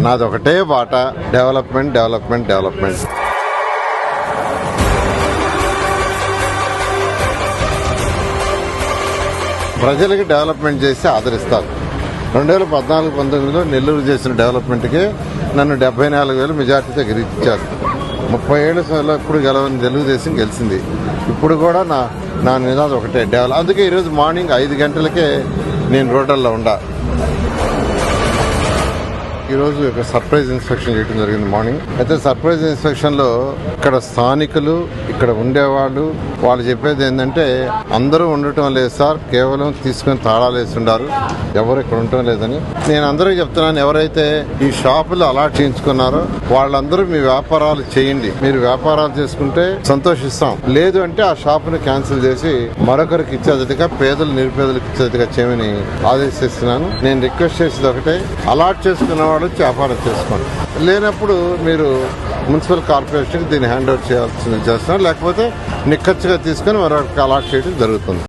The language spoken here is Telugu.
నాది ఒకటే బాట, డెవలప్మెంట్ డెవలప్మెంట్ డెవలప్మెంట్. ప్రజలకి డెవలప్మెంట్ చేసి ఆదరిస్తారు. 2014-19లో నెల్లూరు చేసిన డెవలప్మెంట్కి నన్ను 74,000 మెజార్టీతో గెలిచారు. 30 ఏళ్ళలో ఇప్పుడు గెలవని తెలుగుదేశం గెలిచింది. ఇప్పుడు కూడా నా నినాదం ఒకటే, డెవలప్. అందుకే ఈరోజు మార్నింగ్ 5 గంటలకే నేను రోడ్లలో ఉండా. ఈరోజు ఒక సర్ప్రైజ్ ఇన్స్పెక్షన్ చేయడం జరిగింది మార్నింగ్. అయితే సర్ప్రైజ్ ఇన్స్పెక్షన్ లో ఇక్కడ స్థానికులు, ఇక్కడ ఉండేవాళ్ళు, వాళ్ళు చెప్పేది ఏంటంటే అందరూ ఉండటం లేదు సార్, కేవలం తీసుకుని తాళాలు వేస్తుండారు, ఎవరు ఇక్కడ ఉండటం లేదని. నేను అందరూ చెప్తున్నాను, ఎవరైతే ఈ షాపులు అలాట్ చేయించుకున్నారో వాళ్ళందరూ మీ వ్యాపారాలు చేయండి. మీరు వ్యాపారాలు చేసుకుంటే సంతోషిస్తాం, లేదు అంటే ఆ షాపును క్యాన్సిల్ చేసి మరొకరికి ఇచ్చేదిగా, పేదలు నిరుపేదలకు ఇచ్చేదిగా చేయమని ఆదేశిస్తున్నాను. నేను రిక్వెస్ట్ చేసేది ఒకటే, అలాట్ చేసుకున్న వాళ్ళు వ్యాపారం చేసుకోండి, లేనప్పుడు మీరు మున్సిపల్ కార్పొరేషన్కి దీన్ని హ్యాండ్ ఓవర్ చేయాల్సింది చేస్తున్నారు, లేకపోతే నిక్కచ్చిగా తీసుకుని మరొకరికి అలాట్ చేయడం జరుగుతుంది.